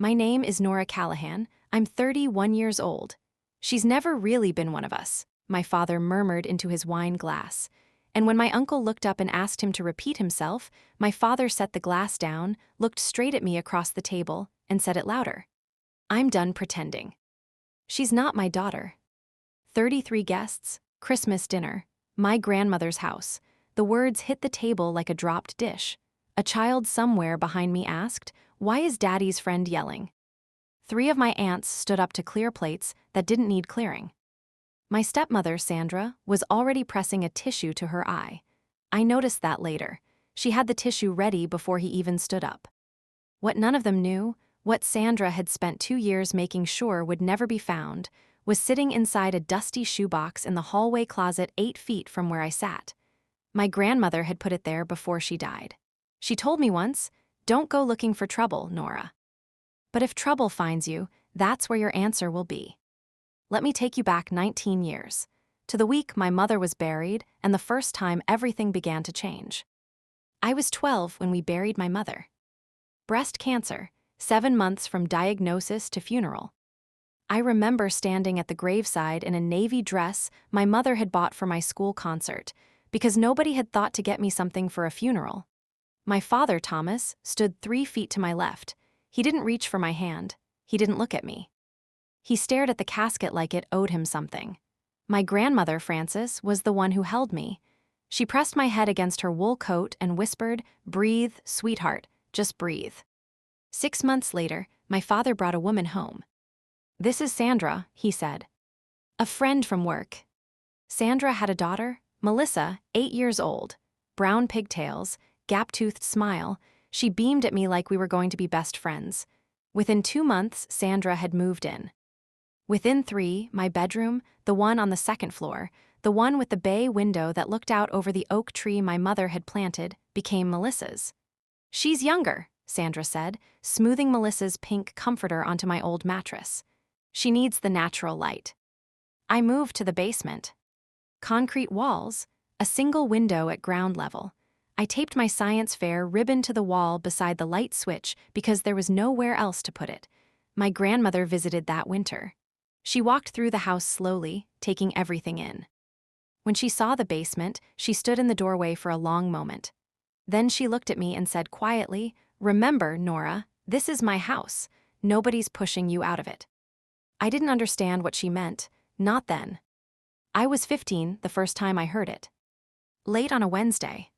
My name is Nora Callahan. I'm 31 years old. She's never really been one of us, my father murmured into his wine glass. And when my uncle looked up and asked him to repeat himself, my father set the glass down, looked straight at me across the table, and said it louder. I'm done pretending. She's not my daughter. 33 guests, Christmas dinner, my grandmother's house. The words hit the table like a dropped dish. A child somewhere behind me asked, "Why is Daddy's friend yelling?" 3 of my aunts stood up to clear plates that didn't need clearing. My stepmother, Sandra, was already pressing a tissue to her eye. I noticed that later. She had the tissue ready before he even stood up. What none of them knew, what Sandra had spent 2 years making sure would never be found, was sitting inside a dusty shoebox in the hallway closet 8 feet from where I sat. My grandmother had put it there before she died. She told me once, "Don't go looking for trouble, Nora. But if trouble finds you, that's where your answer will be." Let me take you back 19 years, to the week my mother was buried and the first time everything began to change. I was 12 when we buried my mother. Breast cancer, 7 months from diagnosis to funeral. I remember standing at the graveside in a navy dress my mother had bought for my school concert, because nobody had thought to get me something for a funeral. My father, Thomas, stood 3 feet to my left. He didn't reach for my hand. He didn't look at me. He stared at the casket like it owed him something. My grandmother, Frances, was the one who held me. She pressed my head against her wool coat and whispered, "Breathe, sweetheart, just breathe." 6 months later, my father brought a woman home. "This is Sandra," he said. "A friend from work." Sandra had a daughter, Melissa, 8 years old. Brown pigtails, gap-toothed smile. She beamed at me like we were going to be best friends. Within 2 months, Sandra had moved in. Within 3, my bedroom, the one on the 2nd floor, the one with the bay window that looked out over the oak tree my mother had planted, became Melissa's. "She's younger," Sandra said, smoothing Melissa's pink comforter onto my old mattress. "She needs the natural light." I moved to the basement. Concrete walls, a single window at ground level. I taped my science fair ribbon to the wall beside the light switch because there was nowhere else to put it. My grandmother visited that winter. She walked through the house slowly, taking everything in. When she saw the basement, she stood in the doorway for a long moment. Then she looked at me and said quietly, "Remember, Nora, this is my house. Nobody's pushing you out of it." I didn't understand what she meant, not then. I was 15 the first time I heard it. Late on a Wednesday.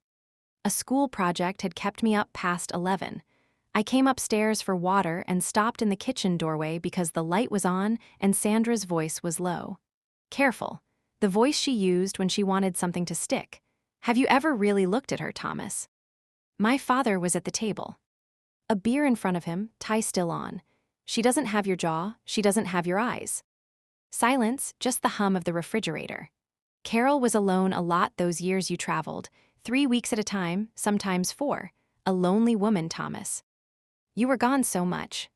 A school project had kept me up past 11. I came upstairs for water and stopped in the kitchen doorway because the light was on and Sandra's voice was low. Careful, the voice she used when she wanted something to stick. Have you ever really looked at her, Thomas? My father was at the table. A beer in front of him, tie still on. She doesn't have your jaw, she doesn't have your eyes. Silence, just the hum of the refrigerator. Carol was alone a lot those years you traveled, 3 weeks at a time, sometimes 4. A lonely woman, Thomas. You were gone so much.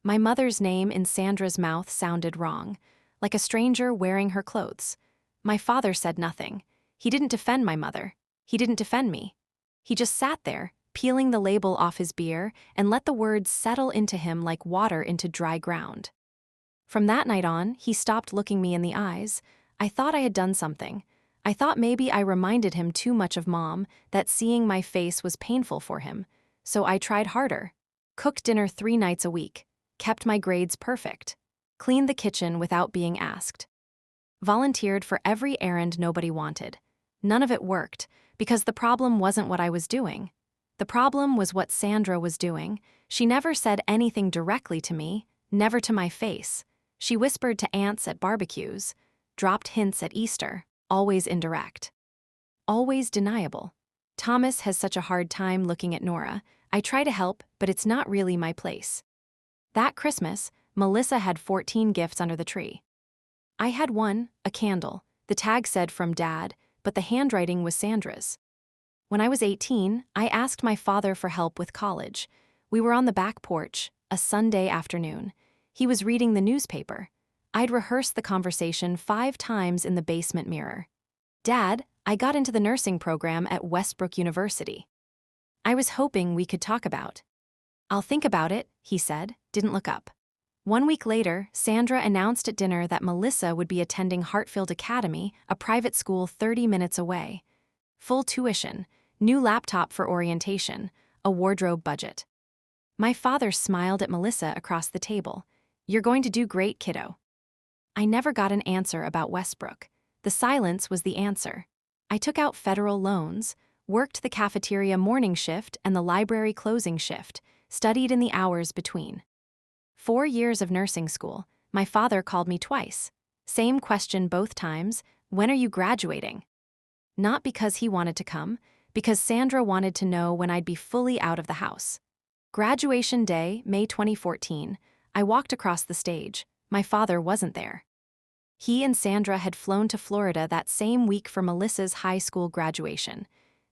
My mother's name in Sandra's mouth sounded wrong, like a stranger wearing her clothes. My father said nothing. He didn't defend my mother. He didn't defend me. He just sat there, peeling the label off his beer, and let the words settle into him like water into dry ground. From that night on, he stopped looking me in the eyes. I thought I had done something. I thought maybe I reminded him too much of Mom, that seeing my face was painful for him. So I tried harder. Cooked dinner 3 nights a week. Kept my grades perfect. Cleaned the kitchen without being asked. Volunteered for every errand nobody wanted. None of it worked, because the problem wasn't what I was doing. The problem was what Sandra was doing. She never said anything directly to me, never to my face. She whispered to aunts at barbecues, dropped hints at Easter, always indirect. Always deniable. Thomas has such a hard time looking at Nora. I try to help, but it's not really my place. That Christmas, Melissa had 14 gifts under the tree. I had one, a candle. The tag said from Dad, but the handwriting was Sandra's. When I was 18, I asked my father for help with college. We were on the back porch, a Sunday afternoon. He was reading the newspaper. I'd rehearsed the conversation 5 times in the basement mirror. "Dad, I got into the nursing program at Westbrook University. I was hoping we could talk about." "I'll think about it," he said. didn't look up. 1 week later, Sandra announced at dinner that Melissa would be attending Hartfield Academy, a private school 30 minutes away. Full tuition, new laptop for orientation, a wardrobe budget. My father smiled at Melissa across the table. "You're going to do great, kiddo." I never got an answer about Westbrook. The silence was the answer. I took out federal loans, worked the cafeteria morning shift and the library closing shift, studied in the hours between. 4 years of nursing school, my father called me twice. Same question both times, "When are you graduating?" Not because he wanted to come, because Sandra wanted to know when I'd be fully out of the house. Graduation day, May 2014, I walked across the stage. My father wasn't there. He and Sandra had flown to Florida that same week for Melissa's high school graduation.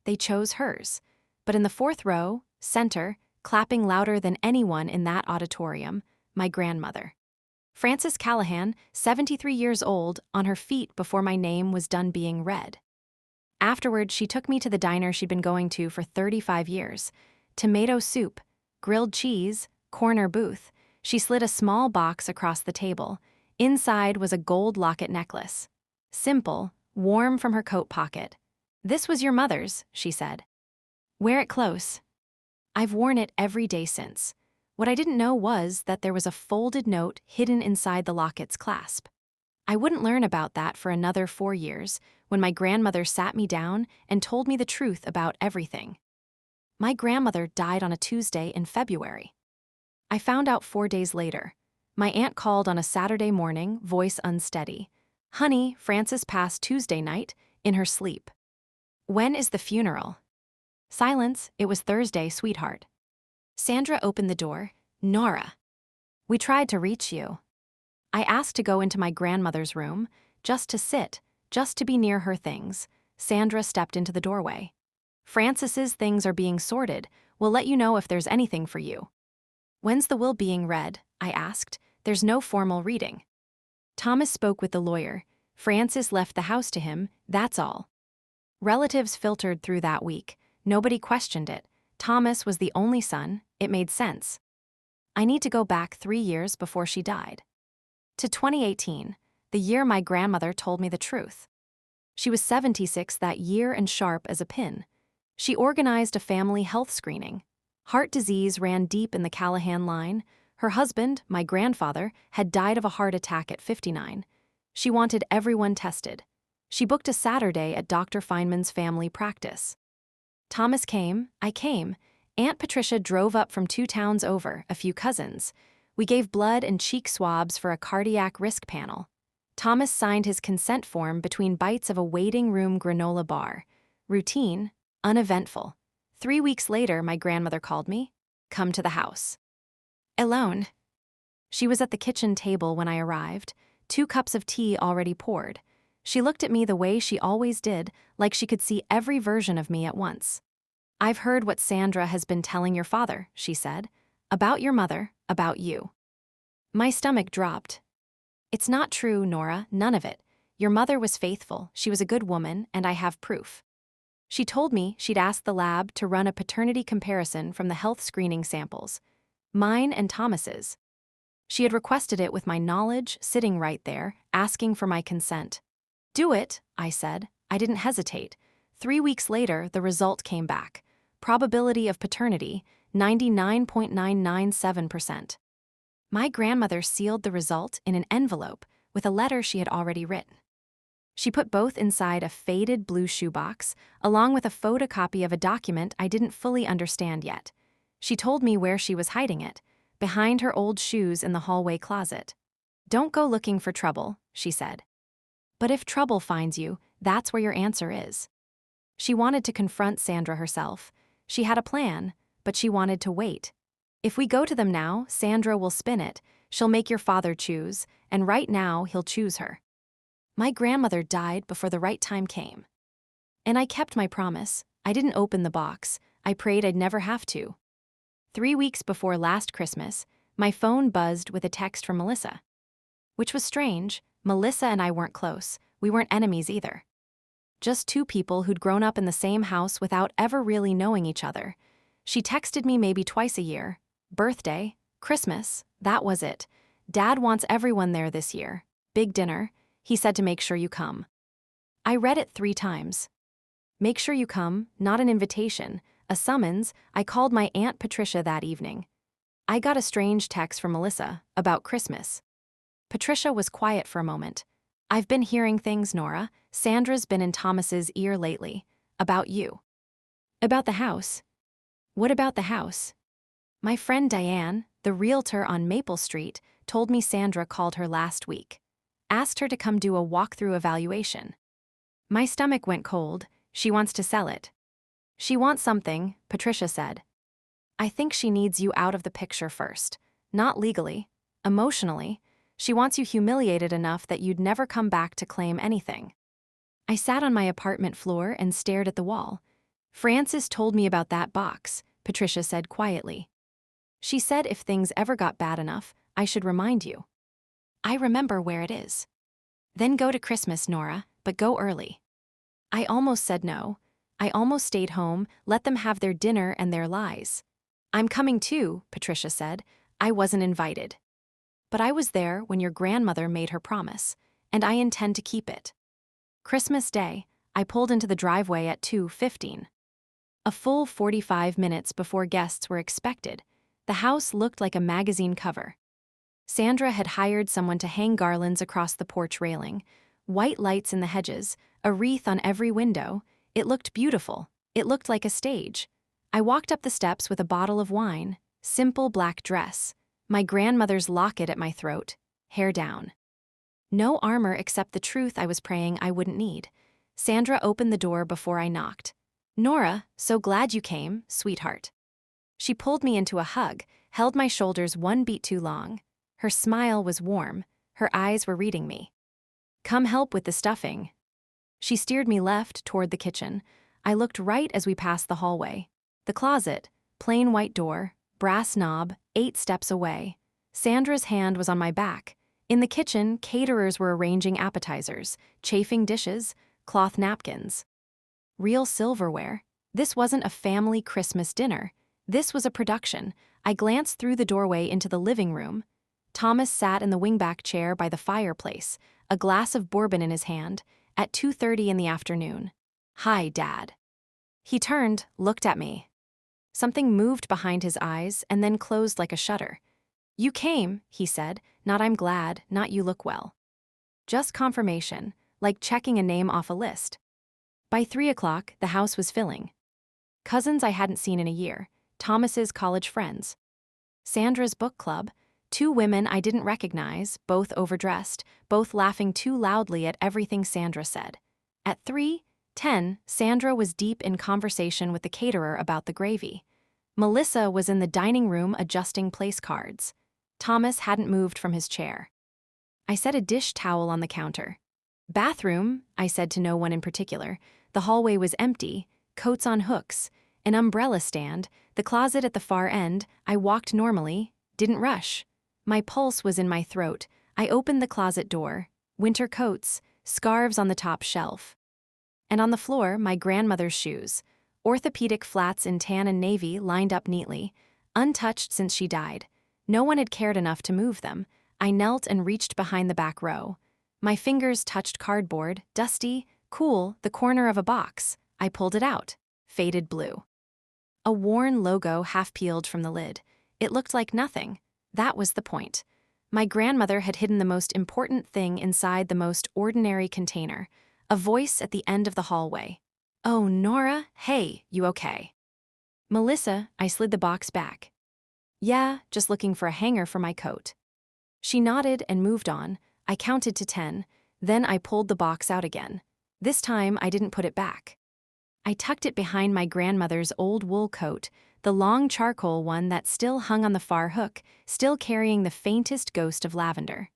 They chose hers. But in the fourth row, center, clapping louder than anyone in that auditorium, my grandmother. Frances Callahan, 73 years old, on her feet before my name was done being read. Afterward, she took me to the diner she'd been going to for 35 years. Tomato soup, grilled cheese, corner booth. She slid a small box across the table. Inside was a gold locket necklace. Simple, warm from her coat pocket. "This was your mother's," she said. "Wear it close." I've worn it every day since. What I didn't know was that there was a folded note hidden inside the locket's clasp. I wouldn't learn about that for another 4 years, when my grandmother sat me down and told me the truth about everything. My grandmother died on a Tuesday in February. I found out 4 days later. My aunt called on a Saturday morning, voice unsteady. "Honey, Frances passed Tuesday night, in her sleep." "When is the funeral?" Silence. "It was Thursday, sweetheart." Sandra opened the door. "Nora. We tried to reach you." I asked to go into my grandmother's room, just to sit, just to be near her things. Sandra stepped into the doorway. "Frances's things are being sorted. We'll let you know if there's anything for you." "When's the will being read?" I asked. "There's no formal reading." Thomas spoke with the lawyer. Frances left the house to him, that's all. Relatives filtered through that week. Nobody questioned it. Thomas was the only son. It made sense. I need to go back 3 years before she died. To 2018, the year my grandmother told me the truth. She was 76 that year and sharp as a pin. She organized a family health screening. Heart disease ran deep in the Callahan line. Her husband, my grandfather, had died of a heart attack at 59. She wanted everyone tested. She booked a Saturday at Dr. Feynman's family practice. Thomas came, I came. Aunt Patricia drove up from 2 towns over, a few cousins. We gave blood and cheek swabs for a cardiac risk panel. Thomas signed his consent form between bites of a waiting room granola bar. Routine, uneventful. 3 weeks later, my grandmother called me. "Come to the house." Alone. She was at the kitchen table when I arrived, 2 cups of tea already poured. She looked at me the way she always did, like she could see every version of me at once. "I've heard what Sandra has been telling your father," she said. "About your mother, about you." My stomach dropped. "It's not true, Nora, none of it. Your mother was faithful, she was a good woman, and I have proof." She told me she'd asked the lab to run a paternity comparison from the health screening samples. Mine and Thomas's. She had requested it with my knowledge sitting right there, asking for my consent. "Do it," I said. I didn't hesitate. 3 weeks later, the result came back. Probability of paternity, 99.997%. My grandmother sealed the result in an envelope with a letter she had already written. She put both inside a faded blue shoebox, along with a photocopy of a document I didn't fully understand yet. She told me where she was hiding it, behind her old shoes in the hallway closet. "Don't go looking for trouble," she said. "But if trouble finds you, that's where your answer is." She wanted to confront Sandra herself. She had a plan, but she wanted to wait. "If we go to them now, Sandra will spin it. She'll make your father choose, and right now he'll choose her." My grandmother died before the right time came. And I kept my promise. I didn't open the box. I prayed I'd never have to. 3 weeks before last Christmas, my phone buzzed with a text from Melissa. Which was strange. Melissa and I weren't close. We weren't enemies either. Just 2 people who'd grown up in the same house without ever really knowing each other. She texted me maybe twice a year. Birthday, Christmas, That was it. Dad wants everyone there this year. Big dinner. He said to make sure you come. I read it 3 times. Make sure you come, not an invitation, a summons. I called my Aunt Patricia that evening. I got a strange text from Melissa about Christmas. Patricia was quiet for a moment. I've been hearing things, Nora. Sandra's been in Thomas's ear lately. About you. About the house. What about the house? My friend Diane, the realtor on Maple Street, told me Sandra called her last week. Asked her to come do a walkthrough evaluation. My stomach went cold. She wants to sell it. She wants something, Patricia said. I think she needs you out of the picture first. Not legally. Emotionally. She wants you humiliated enough that you'd never come back to claim anything. I sat on my apartment floor and stared at the wall. Frances told me about that box, Patricia said quietly. She said if things ever got bad enough, I should remind you. I remember where it is. Then go to Christmas, Nora, but go early. I almost said no. I almost stayed home, let them have their dinner and their lies. I'm coming too, Patricia said. I wasn't invited. But I was there when your grandmother made her promise, and I intend to keep it. Christmas Day, I pulled into the driveway at 2:15. A full 45 minutes before guests were expected, the house looked like a magazine cover. Sandra had hired someone to hang garlands across the porch railing, white lights in the hedges, a wreath on every window. It looked beautiful. It looked like a stage. I walked up the steps with a bottle of wine, simple black dress, my grandmother's locket at my throat, hair down. No armor except the truth I was praying I wouldn't need. Sandra opened the door before I knocked. Nora, so glad you came, sweetheart. She pulled me into a hug, held my shoulders 1 beat too long. Her smile was warm. Her eyes were reading me. Come help with the stuffing. She steered me left toward the kitchen. I looked right as we passed the hallway. The closet, plain white door, brass knob, 8 steps away. Sandra's hand was on my back. In the kitchen, caterers were arranging appetizers, chafing dishes, cloth napkins. Real silverware. This wasn't a family Christmas dinner. This was a production. I glanced through the doorway into the living room. Thomas sat in the wingback chair by the fireplace, a glass of bourbon in his hand, at 2:30 in the afternoon. Hi, Dad. He turned, looked at me. Something moved behind his eyes and then closed like a shutter. You came, he said, not I'm glad, not you look well. Just confirmation, like checking a name off a list. By 3 o'clock, the house was filling. Cousins I hadn't seen in a year, Thomas's college friends. Sandra's book club, 2 women I didn't recognize, both overdressed, both laughing too loudly at everything Sandra said. At 3:10, Sandra was deep in conversation with the caterer about the gravy. Melissa was in the dining room adjusting place cards. Thomas hadn't moved from his chair. I set a dish towel on the counter. Bathroom, I said to no one in particular. The hallway was empty, coats on hooks, an umbrella stand, the closet at the far end. I walked normally, didn't rush. My pulse was in my throat. I opened the closet door. Winter coats, scarves on the top shelf. And on the floor, my grandmother's shoes. Orthopedic flats in tan and navy lined up neatly, untouched since she died. No one had cared enough to move them. I knelt and reached behind the back row. My fingers touched cardboard, dusty, cool, the corner of a box. I pulled it out. Faded blue. A worn logo half peeled from the lid. It looked like nothing. That was the point. My grandmother had hidden the most important thing inside the most ordinary container. A voice at the end of the hallway. Oh, Nora, hey, you okay? Melissa, I slid the box back. Yeah, just looking for a hanger for my coat. She nodded and moved on. I counted to 10, then I pulled the box out again. This time I didn't put it back. I tucked it behind my grandmother's old wool coat, the long charcoal one that still hung on the far hook, still carrying the faintest ghost of lavender.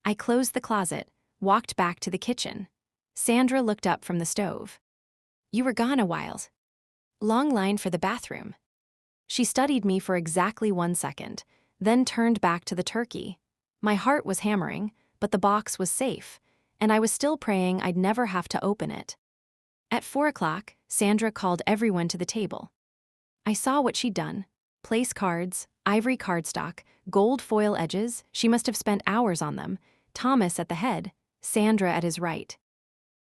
I closed the closet, walked back to the kitchen. Sandra looked up from the stove. You were gone a while. Long line for the bathroom. She studied me for exactly 1 second, then turned back to the turkey. My heart was hammering, but the box was safe, and I was still praying I'd never have to open it. At 4 o'clock, Sandra called everyone to the table. I saw what she'd done. Place cards, ivory cardstock, Gold foil edges, she must have spent hours on them. Thomas at the head, Sandra at his right.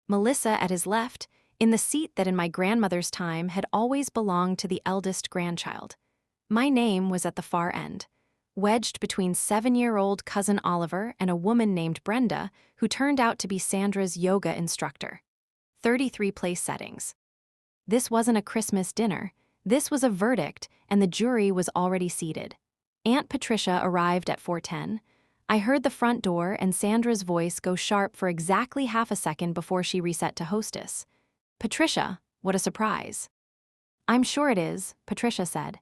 Melissa at his left, in the seat that in my grandmother's time had always belonged to the eldest grandchild. My name was at the far end, wedged between 7-year-old cousin Oliver and a woman named Brenda, who turned out to be Sandra's yoga instructor. 33 place settings. This wasn't a Christmas dinner. This was a verdict, and the jury was already seated. Aunt Patricia arrived at 4:10. I heard the front door and Sandra's voice go sharp for exactly half a second before she reset to hostess. "Patricia, what a surprise." "I'm sure it is," Patricia said.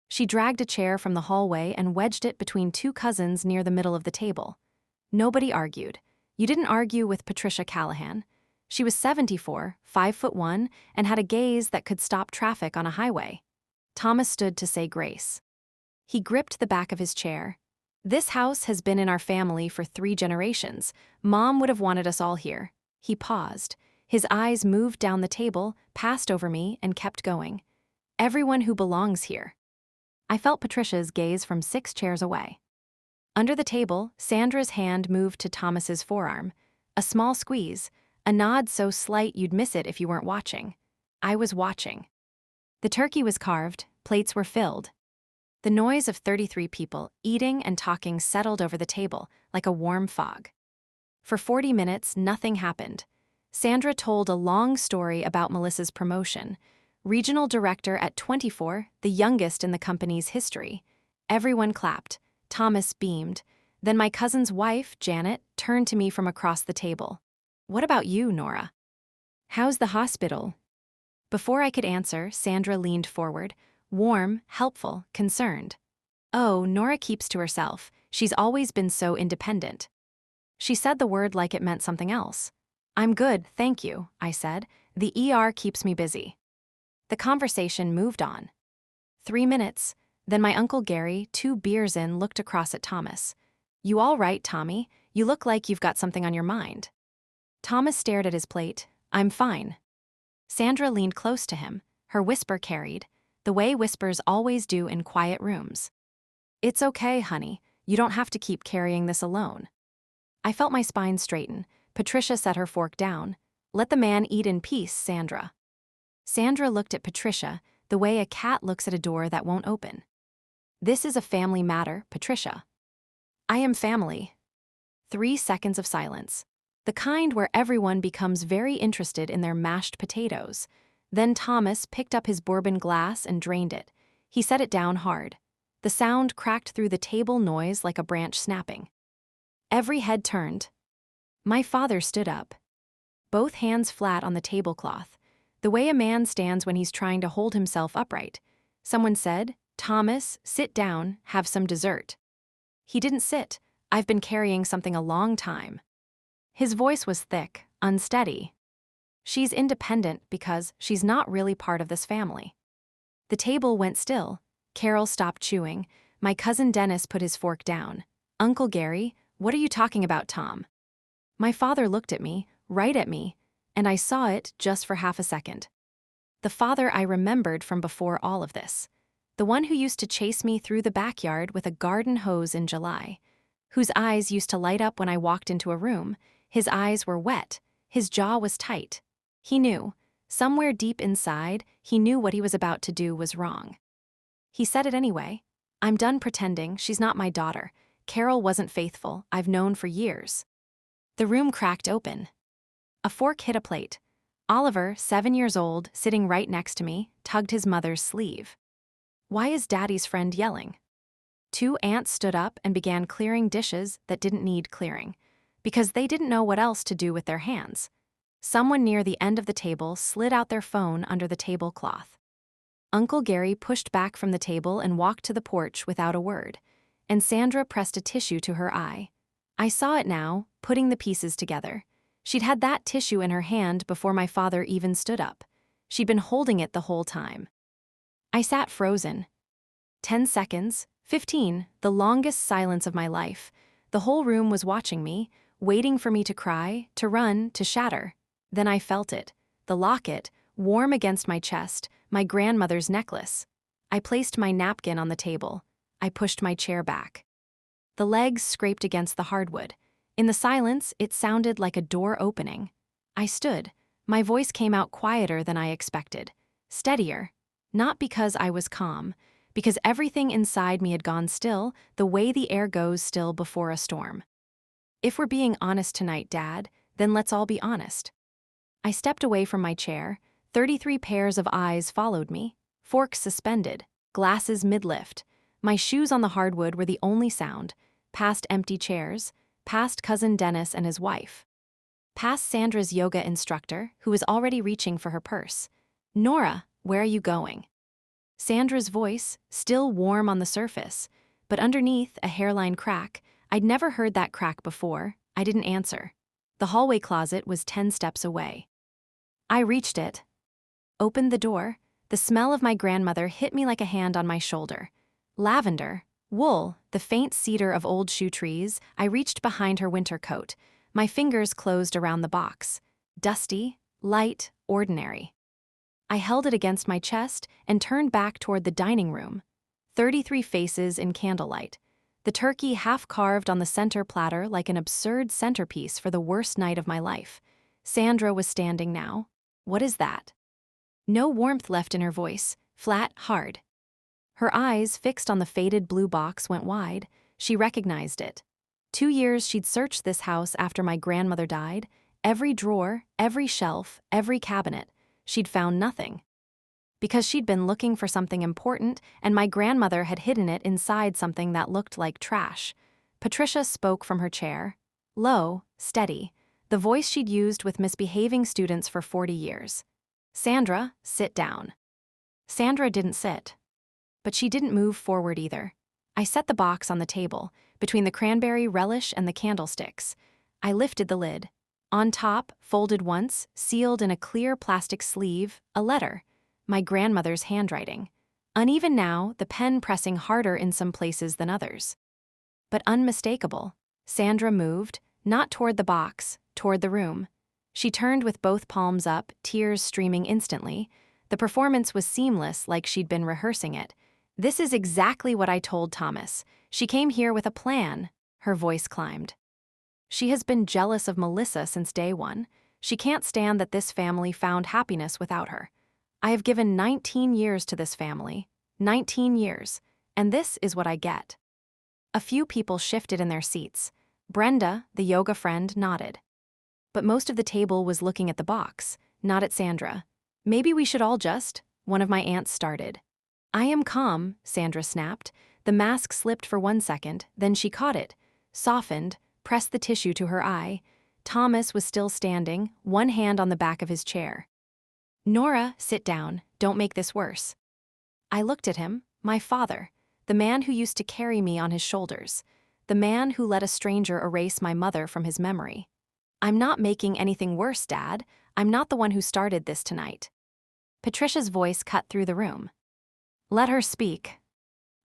She dragged a chair from the hallway and wedged it between two cousins near the middle of the table. Nobody argued. You didn't argue with Patricia Callahan. She was 74, 5'1", and had a gaze that could stop traffic on a highway. Thomas stood to say grace. He gripped the back of his chair. "This house has been in our family for 3 generations. Mom would have wanted us all here." He paused. His eyes moved down the table, passed over me, and kept going. "Everyone who belongs here." I felt Patricia's gaze from 6 chairs away. Under the table, Sandra's hand moved to Thomas's forearm. A small squeeze, a nod so slight you'd miss it if you weren't watching. I was watching. The turkey was carved, plates were filled. The noise of 33 people eating and talking settled over the table like a warm fog. For 40 minutes, nothing happened. Sandra told a long story about Melissa's promotion. Regional director at 24, the youngest in the company's history. Everyone clapped. Thomas beamed. Then my cousin's wife, Janet, turned to me from across the table. "What about you, Nora? How's the hospital?" Before I could answer, Sandra leaned forward. Warm, helpful, concerned. "Oh, Nora keeps to herself. She's always been so independent." She said the word like it meant something else. "I'm good, thank you," I said. "The ER keeps me busy." The conversation moved on. 3 minutes, then my Uncle Gary, 2 beers in, looked across at Thomas. "You all right, Tommy? You look like you've got something on your mind." Thomas stared at his plate. "I'm fine." Sandra leaned close to him. Her whisper carried, the way whispers always do in quiet rooms. "It's okay, honey. You don't have to keep carrying this alone." I felt my spine straighten. Patricia set her fork down. "Let the man eat in peace, Sandra." Sandra looked at Patricia the way a cat looks at a door that won't open. "This is a family matter, Patricia." "I am family." 3 seconds of silence. The kind where everyone becomes very interested in their mashed potatoes. Then Thomas picked up his bourbon glass and drained it. He set it down hard. The sound cracked through the table noise like a branch snapping. Every head turned. My father stood up, both hands flat on the tablecloth, the way a man stands when he's trying to hold himself upright. Someone said, "Thomas, sit down, have some dessert." He didn't sit. "I've been carrying something a long time." His voice was thick, unsteady. "She's independent because she's not really part of this family." The table went still. Carol stopped chewing. My cousin Dennis put his fork down. "Uncle Gary, what are you talking about, Tom?" My father looked at me, right at me, and I saw it just for half a second. The father I remembered from before all of this. The one who used to chase me through the backyard with a garden hose in July. Whose eyes used to light up when I walked into a room. His eyes were wet. His jaw was tight. He knew. Somewhere deep inside, he knew what he was about to do was wrong. He said it anyway. "I'm done pretending. She's not my daughter. Carol wasn't faithful. I've known for years." The room cracked open. A fork hit a plate. Oliver, 7 years old, sitting right next to me, tugged his mother's sleeve. "Why is Daddy's friend yelling?" 2 aunts stood up and began clearing dishes that didn't need clearing, because they didn't know what else to do with their hands. Someone near the end of the table slid out their phone under the tablecloth. Uncle Gary pushed back from the table and walked to the porch without a word, and Sandra pressed a tissue to her eye. I saw it now, putting the pieces together. She'd had that tissue in her hand before my father even stood up. She'd been holding it the whole time. I sat frozen. 10 seconds, 15, the longest silence of my life. The whole room was watching me, waiting for me to cry, to run, to shatter. Then I felt it, the locket, warm against my chest, my grandmother's necklace. I placed my napkin on the table. I pushed my chair back. The legs scraped against the hardwood. In the silence, it sounded like a door opening. I stood. My voice came out quieter than I expected. Steadier. Not because I was calm, because everything inside me had gone still, the way the air goes still before a storm. If we're being honest tonight, Dad, then let's all be honest. I stepped away from my chair. 33 pairs of eyes followed me, forks suspended, glasses mid-lift. My shoes on the hardwood were the only sound, past empty chairs, past Cousin Dennis and his wife. Past Sandra's yoga instructor, who was already reaching for her purse. Nora, where are you going? Sandra's voice, still warm on the surface, but underneath a hairline crack. I'd never heard that crack before. I didn't answer. The hallway closet was 10 steps away. I reached it. Opened the door. The smell of my grandmother hit me like a hand on my shoulder. Lavender, wool, the faint cedar of old shoe trees. I reached behind her winter coat. My fingers closed around the box. Dusty, light, ordinary. I held it against my chest and turned back toward the dining room. 33 faces in candlelight. The turkey half carved on the center platter like an absurd centerpiece for the worst night of my life. Sandra was standing now. What is that? No warmth left in her voice, flat, hard. Her eyes, fixed on the faded blue box, went wide. She recognized it. 2 years she'd searched this house after my grandmother died. Every drawer, every shelf, every cabinet. She'd found nothing. Because she'd been looking for something important, and my grandmother had hidden it inside something that looked like trash. Patricia spoke from her chair. Low, steady, the voice she'd used with misbehaving students for 40 years. Sandra, sit down. Sandra didn't sit. But she didn't move forward either. I set the box on the table, between the cranberry relish and the candlesticks. I lifted the lid. On top, folded once, sealed in a clear plastic sleeve, a letter. My grandmother's handwriting. Uneven now, the pen pressing harder in some places than others. But unmistakable. Sandra moved, not toward the box, toward the room. She turned with both palms up, tears streaming instantly. The performance was seamless, like she'd been rehearsing it. This is exactly what I told Thomas. She came here with a plan. Her voice climbed. She has been jealous of Melissa since day one. She can't stand that this family found happiness without her. I have given 19 years to this family. 19 years. And this is what I get. A few people shifted in their seats. Brenda, the yoga friend, nodded. But most of the table was looking at the box, not at Sandra. Maybe we should all just, one of my aunts started. I am calm, Sandra snapped. The mask slipped for 1 second, then she caught it, softened, pressed the tissue to her eye. Thomas was still standing, one hand on the back of his chair. Nora, sit down, don't make this worse. I looked at him, my father, the man who used to carry me on his shoulders, the man who let a stranger erase my mother from his memory. I'm not making anything worse, Dad. I'm not the one who started this tonight. Patricia's voice cut through the room. Let her speak.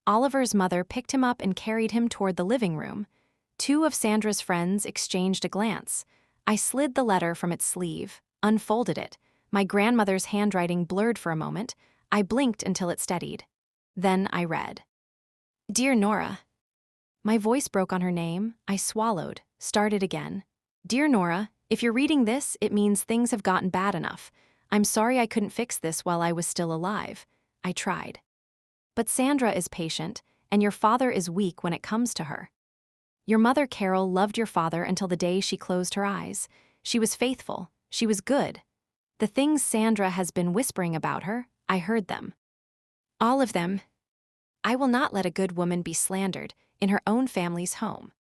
Oliver's mother picked him up and carried him toward the living room. 2 of Sandra's friends exchanged a glance. I slid the letter from its sleeve, unfolded it. My grandmother's handwriting blurred for a moment. I blinked until it steadied. Then I read. Dear Nora. My voice broke on her name. I swallowed, started again. Dear Nora, if you're reading this, it means things have gotten bad enough. I'm sorry I couldn't fix this while I was still alive. I tried. But Sandra is patient, and your father is weak when it comes to her. Your mother, Carol, loved your father until the day she closed her eyes. She was faithful. She was good. The things Sandra has been whispering about her, I heard them. All of them. I will not let a good woman be slandered in her own family's home.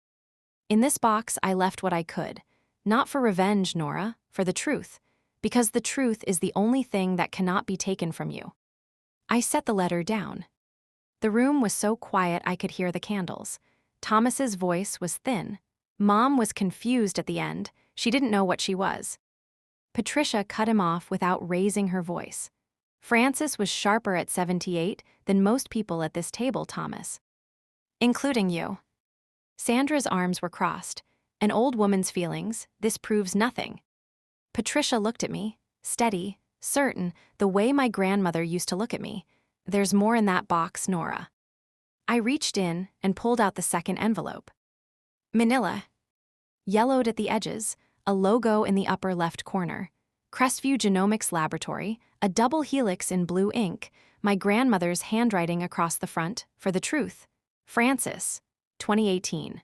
In this box, I left what I could. Not for revenge, Nora, for the truth. Because the truth is the only thing that cannot be taken from you. I set the letter down. The room was so quiet I could hear the candles. Thomas's voice was thin. Mom was confused at the end. She didn't know what she was. Patricia cut him off without raising her voice. Frances was sharper at 78 than most people at this table, Thomas. Including you. Sandra's arms were crossed. An old woman's feelings, this proves nothing. Patricia looked at me, steady, certain, the way my grandmother used to look at me. There's more in that box, Nora. I reached in and pulled out the second envelope. Manila. Yellowed at the edges, a logo in the upper left corner. Crestview Genomics Laboratory, a double helix in blue ink, my grandmother's handwriting across the front, for the truth. Francis, 2018.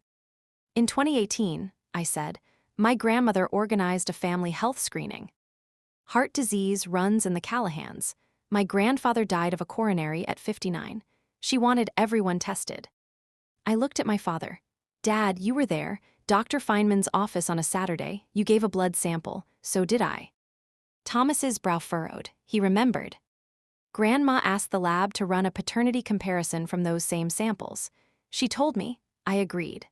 In 2018, I said, my grandmother organized a family health screening. Heart disease runs in the Callahans. My grandfather died of a coronary at 59. She wanted everyone tested. I looked at my father. Dad, you were there. Dr. Feynman's office on a Saturday. You gave a blood sample. So did I. Thomas's brow furrowed. He remembered. Grandma asked the lab to run a paternity comparison from those same samples. She told me. I agreed.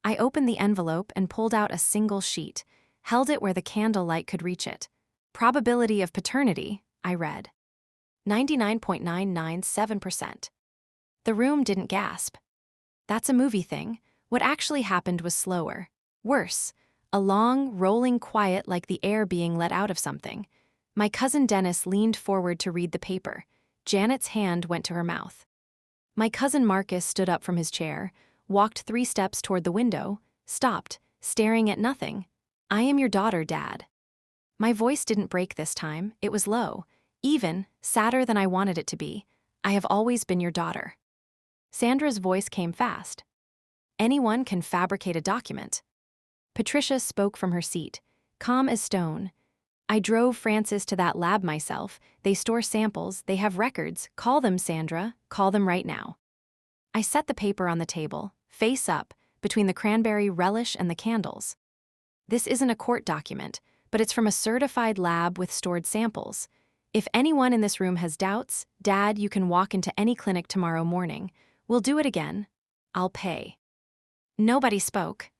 I opened the envelope and pulled out a single sheet, held it where the candlelight could reach it. Probability of paternity, I read. 99.997%. The room didn't gasp. That's a movie thing. What actually happened was slower. Worse. A long, rolling quiet like the air being let out of something. My cousin Dennis leaned forward to read the paper. Janet's hand went to her mouth. My cousin Marcus stood up from his chair, walked 3 steps toward the window, stopped, staring at nothing. I am your daughter, Dad. My voice didn't break this time. It was low, even, sadder than I wanted it to be. I have always been your daughter. Sandra's voice came fast. Anyone can fabricate a document. Patricia spoke from her seat, calm as stone. I drove Francis to that lab myself. They store samples, they have records. Call them, Sandra. Call them right now. I set the paper on the table, face up, between the cranberry relish and the candles. This isn't a court document, but it's from a certified lab with stored samples. If anyone in this room has doubts, Dad, you can walk into any clinic tomorrow morning. We'll do it again. I'll pay. Nobody spoke.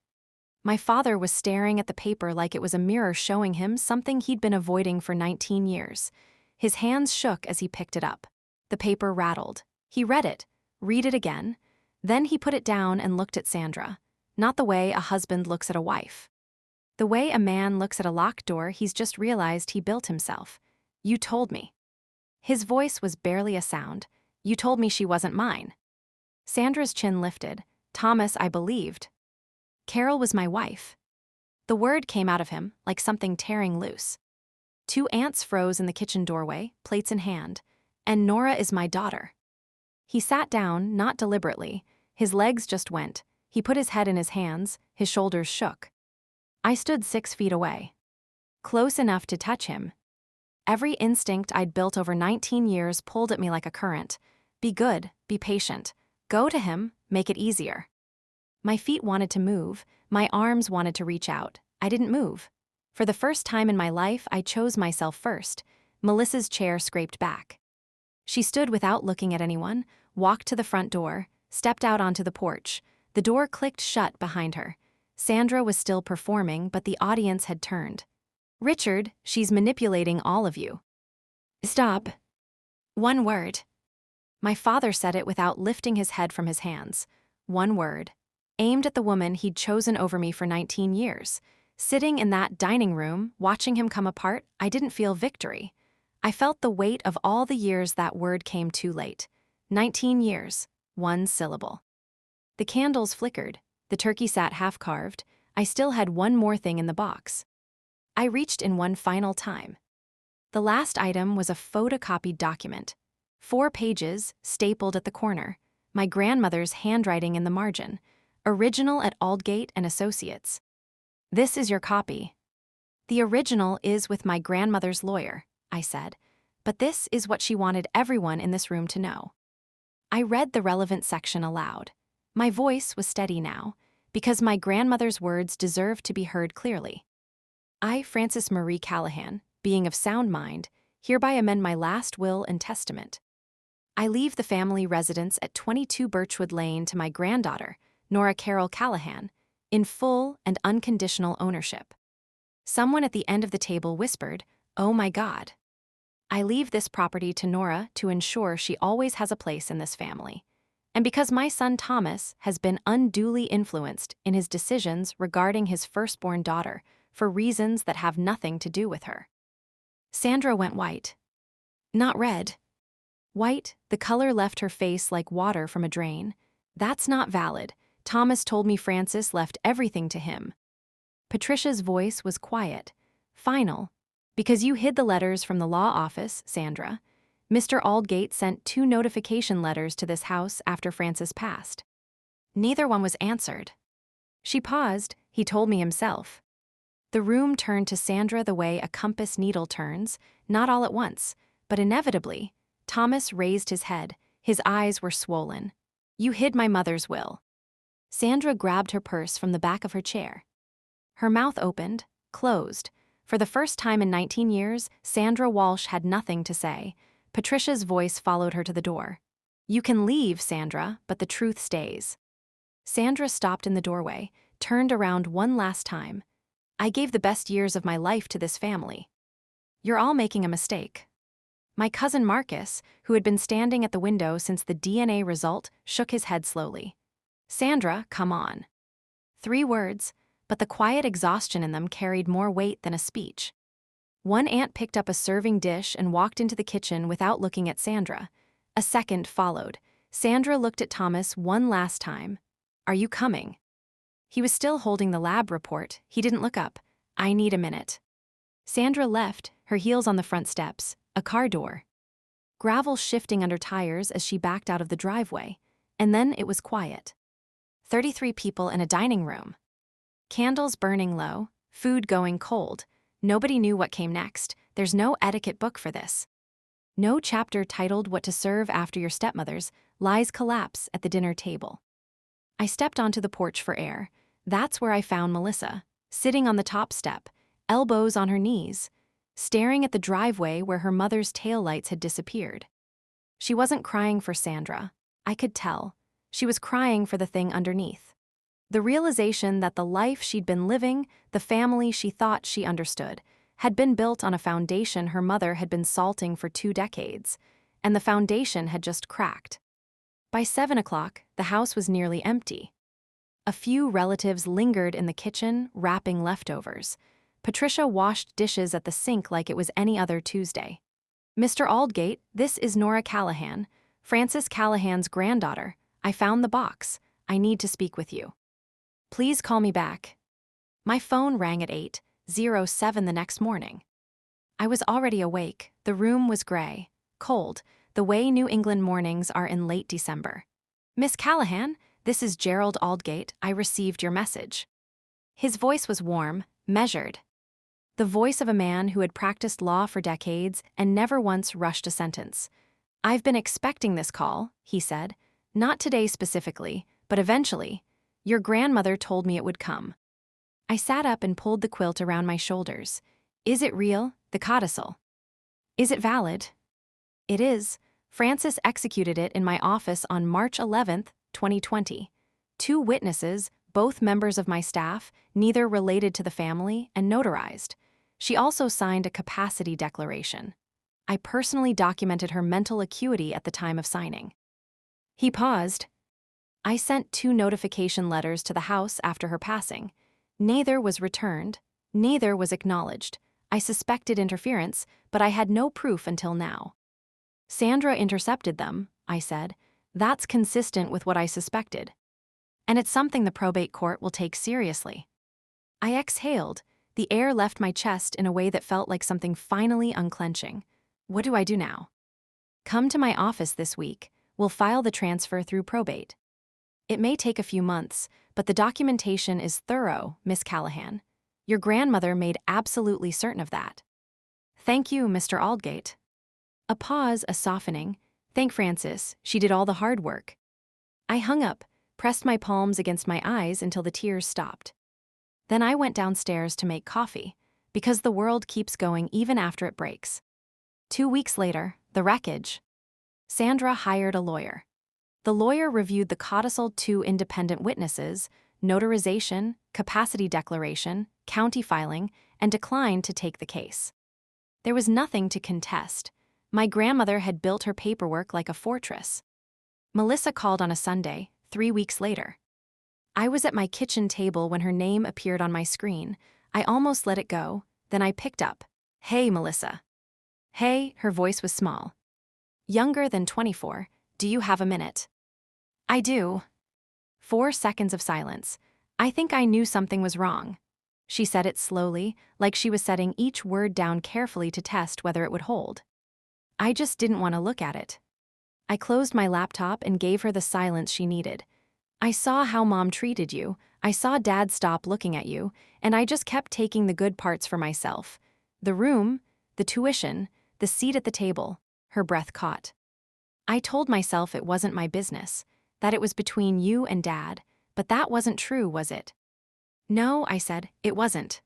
My father was staring at the paper like it was a mirror showing him something he'd been avoiding for 19 years. His hands shook as he picked it up. The paper rattled. He read it, read it again. Then he put it down and looked at Sandra. Not the way a husband looks at a wife. The way a man looks at a locked door he's just realized he built himself. You told me. His voice was barely a sound. You told me she wasn't mine. Sandra's chin lifted. Thomas, I believed. Carol was my wife. The word came out of him like something tearing loose. 2 ants froze in the kitchen doorway, plates in hand. And Nora is my daughter. He sat down, not deliberately. His legs just went. He put his head in his hands, his shoulders shook. I stood 6 feet away. Close enough to touch him. Every instinct I'd built over 19 years pulled at me like a current. Be good, be patient. Go to him, make it easier. My feet wanted to move, my arms wanted to reach out. I didn't move. For the first time in my life, I chose myself first. Melissa's chair scraped back. She stood without looking at anyone, walked to the front door, stepped out onto the porch. The door clicked shut behind her. Sandra was still performing, but the audience had turned. Richard, she's manipulating all of you. Stop. One word. My father said it without lifting his head from his hands. One word. Aimed at the woman he'd chosen over me for 19 years. Sitting in that dining room, watching him come apart, I didn't feel victory. I felt the weight of all the years that word came too late. 19 years, 1 syllable. The candles flickered. The turkey sat half-carved. I still had one more thing in the box. I reached in one final time. The last item was a photocopied document. 4 pages, stapled at the corner. My grandmother's handwriting in the margin. Original at Aldgate and Associates. This is your copy. The original is with my grandmother's lawyer, I said, but this is what she wanted everyone in this room to know. I read the relevant section aloud. My voice was steady now, because my grandmother's words deserved to be heard clearly. I, Frances Marie Callahan, being of sound mind, hereby amend my last will and testament. I leave the family residence at 22 Birchwood Lane to my granddaughter, Nora Carol Callahan, in full and unconditional ownership. Someone at the end of the table whispered, "Oh my God." I leave this property to Nora to ensure she always has a place in this family. And because my son Thomas has been unduly influenced in his decisions regarding his firstborn daughter for reasons that have nothing to do with her. Sandra went white. Not red. White, the color left her face like water from a drain. That's not valid. Thomas told me Francis left everything to him. Patricia's voice was quiet, final. Because you hid the letters from the law office, Sandra. Mr. Aldgate sent 2 notification letters to this house after Francis passed. Neither one was answered. She paused, he told me himself. The room turned to Sandra the way a compass needle turns, not all at once, but inevitably. Thomas raised his head, his eyes were swollen. You hid my mother's will. Sandra grabbed her purse from the back of her chair. Her mouth opened, closed. For the first time in 19 years, Sandra Walsh had nothing to say. Patricia's voice followed her to the door. You can leave, Sandra, but the truth stays. Sandra stopped in the doorway, turned around one last time. I gave the best years of my life to this family. You're all making a mistake. My cousin Marcus, who had been standing at the window since the DNA result, shook his head slowly. Sandra, come on. 3 words, but the quiet exhaustion in them carried more weight than a speech. One aunt picked up a serving dish and walked into the kitchen without looking at Sandra. A second followed. Sandra looked at Thomas one last time. Are you coming? He was still holding the lab report. He didn't look up. I need a minute. Sandra left, her heels on the front steps, a car door. Gravel shifting under tires as she backed out of the driveway. And then it was quiet. 33 people in a dining room. Candles burning low, food going cold. Nobody knew what came next. There's no etiquette book for this. No chapter titled What to Serve After Your Stepmother's Lies Collapse at the dinner table. I stepped onto the porch for air. That's where I found Melissa, sitting on the top step, elbows on her knees, staring at the driveway where her mother's taillights had disappeared. She wasn't crying for Sandra. I could tell. She was crying for the thing underneath. The realization that the life she'd been living, the family she thought she understood, had been built on a foundation her mother had been salting for 2 decades, and the foundation had just cracked. By 7 o'clock, the house was nearly empty. A few relatives lingered in the kitchen, wrapping leftovers. Patricia washed dishes at the sink like it was any other Tuesday. Mr. Aldgate, this is Nora Callahan, Francis Callahan's granddaughter. I found the box. I need to speak with you. Please call me back. My phone rang at 8:07 the next morning. I was already awake. The room was gray, cold, the way New England mornings are in late December. Miss Callahan, this is Gerald Aldgate. I received your message. His voice was warm, measured. The voice of a man who had practiced law for decades and never once rushed a sentence. I've been expecting this call, he said. Not today specifically, but eventually. Your grandmother told me it would come. I sat up and pulled the quilt around my shoulders. Is it real, the codicil? Is it valid? It is. Francis executed it in my office on March 11, 2020. 2 witnesses, both members of my staff, neither related to the family, and notarized. She also signed a capacity declaration. I personally documented her mental acuity at the time of signing. He paused. I sent 2 notification letters to the house after her passing. Neither was returned, neither was acknowledged. I suspected interference, but I had no proof until now. Sandra intercepted them, I said. That's consistent with what I suspected. And it's something the probate court will take seriously. I exhaled. The air left my chest in a way that felt like something finally unclenching. What do I do now? Come to my office this week. We'll file the transfer through probate. It may take a few months, but the documentation is thorough, Miss Callahan. Your grandmother made absolutely certain of that. Thank you, Mr. Aldgate. A pause, a softening. Thank Francis, she did all the hard work. I hung up, pressed my palms against my eyes until the tears stopped. Then I went downstairs to make coffee, because the world keeps going even after it breaks. 2 weeks later, the wreckage. Sandra hired a lawyer. The lawyer reviewed the codicil 2 independent witnesses, notarization, capacity declaration, county filing, and declined to take the case. There was nothing to contest. My grandmother had built her paperwork like a fortress. Melissa called on a Sunday, 3 weeks later. I was at my kitchen table when her name appeared on my screen. I almost let it go, then I picked up. Hey, Melissa. Hey, her voice was small. Younger than 24, do you have a minute? I do. 4 seconds of silence. I think I knew something was wrong. She said it slowly, like she was setting each word down carefully to test whether it would hold. I just didn't want to look at it. I closed my laptop and gave her the silence she needed. I saw how Mom treated you, I saw Dad stop looking at you, and I just kept taking the good parts for myself. The room, the tuition, the seat at the table. Her breath caught. I told myself it wasn't my business, that it was between you and Dad, but that wasn't true, was it? No, I said, it wasn't.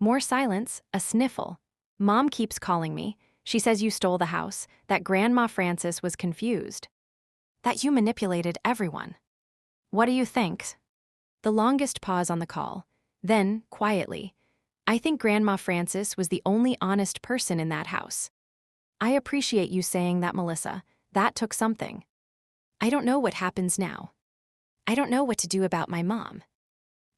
More silence, a sniffle. Mom keeps calling me. She says you stole the house, that Grandma Frances was confused. That you manipulated everyone. What do you think? The longest pause on the call. Then, quietly, I think Grandma Frances was the only honest person in that house. I appreciate you saying that, Melissa. That took something. I don't know what happens now. I don't know what to do about my mom.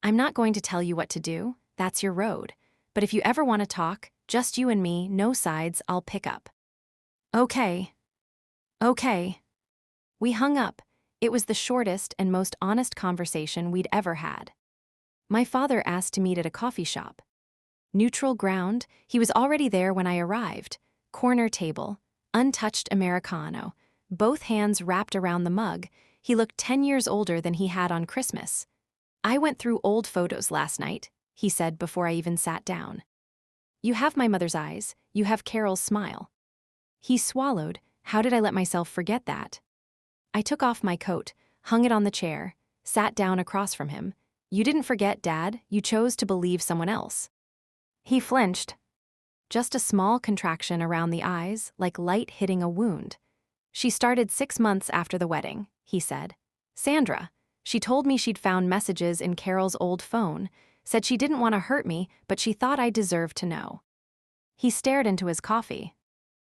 I'm not going to tell you what to do, that's your road. But if you ever want to talk, just you and me, no sides, I'll pick up. Okay. Okay. We hung up. It was the shortest and most honest conversation we'd ever had. My father asked to meet at a coffee shop. Neutral ground, he was already there when I arrived. Corner table, untouched Americano, both hands wrapped around the mug. He looked 10 years older than he had on Christmas. I went through old photos last night, he said before I even sat down. You have my mother's eyes, you have Carol's smile. He swallowed. How did I let myself forget that? I took off my coat, hung it on the chair, sat down across from him. You didn't forget, Dad, you chose to believe someone else. He flinched. Just a small contraction around the eyes, like light hitting a wound. She started 6 months after the wedding, he said. Sandra. She told me she'd found messages in Carol's old phone, said she didn't want to hurt me, but she thought I deserved to know. He stared into his coffee.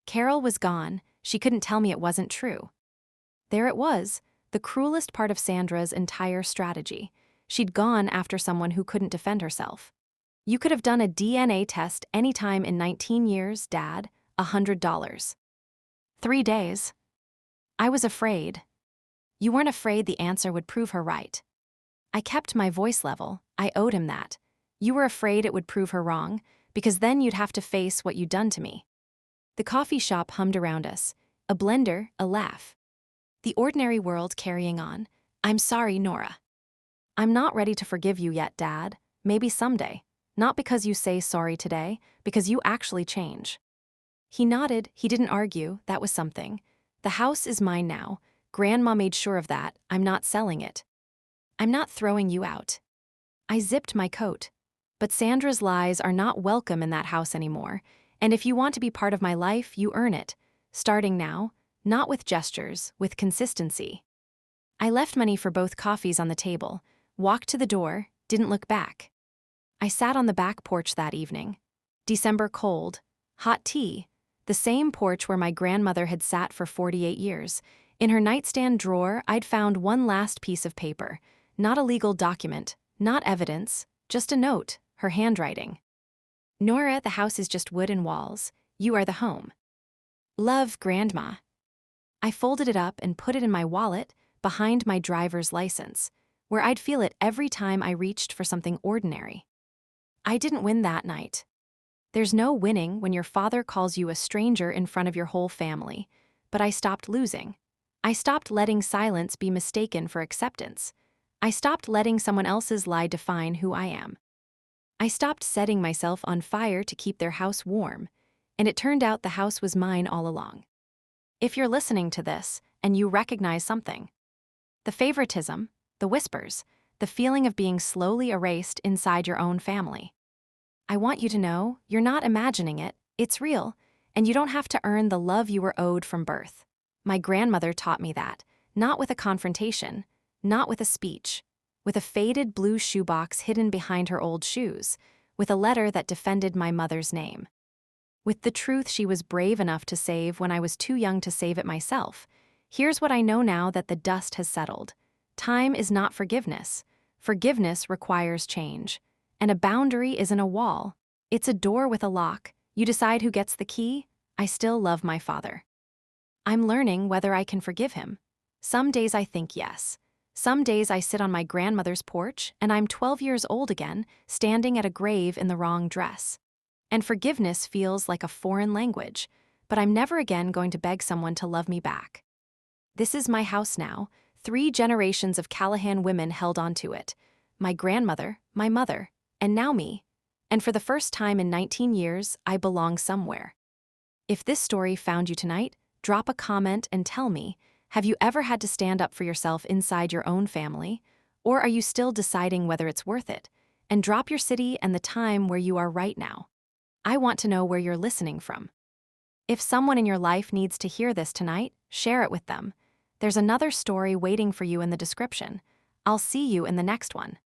Carol was gone. She couldn't tell me it wasn't true. There it was, the cruelest part of Sandra's entire strategy. She'd gone after someone who couldn't defend herself. You could have done a DNA test anytime in 19 years, Dad. $100. 3 days. I was afraid. You weren't afraid the answer would prove her right. I kept my voice level. I owed him that. You were afraid it would prove her wrong, because then you'd have to face what you'd done to me. The coffee shop hummed around us. A blender, a laugh. The ordinary world carrying on. I'm sorry, Nora. I'm not ready to forgive you yet, Dad. Maybe someday. Not because you say sorry today, because you actually change. He nodded. He didn't argue. That was something. The house is mine now. Grandma made sure of that. I'm not selling it. I'm not throwing you out. I zipped my coat. But Sandra's lies are not welcome in that house anymore, and if you want to be part of my life, you earn it. Starting now, not with gestures, with consistency. I left money for both coffees on the table, walked to the door, didn't look back. I sat on the back porch that evening. December cold, hot tea, the same porch where my grandmother had sat for 48 years. In her nightstand drawer, I'd found one last piece of paper, not a legal document, not evidence, just a note, her handwriting. Nora, the house is just wood and walls. You are the home. Love, Grandma. I folded it up and put it in my wallet behind my driver's license, where I'd feel it every time I reached for something ordinary. I didn't win that night. There's no winning when your father calls you a stranger in front of your whole family, but I stopped losing. I stopped letting silence be mistaken for acceptance. I stopped letting someone else's lie define who I am. I stopped setting myself on fire to keep their house warm, and it turned out the house was mine all along. If you're listening to this and you recognize something, the favoritism, the whispers, the feeling of being slowly erased inside your own family, I want you to know you're not imagining it, it's real, and you don't have to earn the love you were owed from birth. My grandmother taught me that, not with a confrontation, not with a speech, with a faded blue shoebox hidden behind her old shoes, with a letter that defended my mother's name. With the truth she was brave enough to save when I was too young to save it myself. Here's what I know now that the dust has settled. Time is not forgiveness. Forgiveness requires change. And a boundary isn't a wall. It's a door with a lock. You decide who gets the key. I still love my father. I'm learning whether I can forgive him. Some days I think yes. Some days I sit on my grandmother's porch and I'm 12 years old again, standing at a grave in the wrong dress. And forgiveness feels like a foreign language, but I'm never again going to beg someone to love me back. This is my house now. 3 generations of Callahan women held onto it. My grandmother, my mother, and now me. And for the first time in 19 years, I belong somewhere. If this story found you tonight, drop a comment and tell me, have you ever had to stand up for yourself inside your own family? Or are you still deciding whether it's worth it? And drop your city and the time where you are right now. I want to know where you're listening from. If someone in your life needs to hear this tonight, share it with them. There's another story waiting for you in the description. I'll see you in the next one.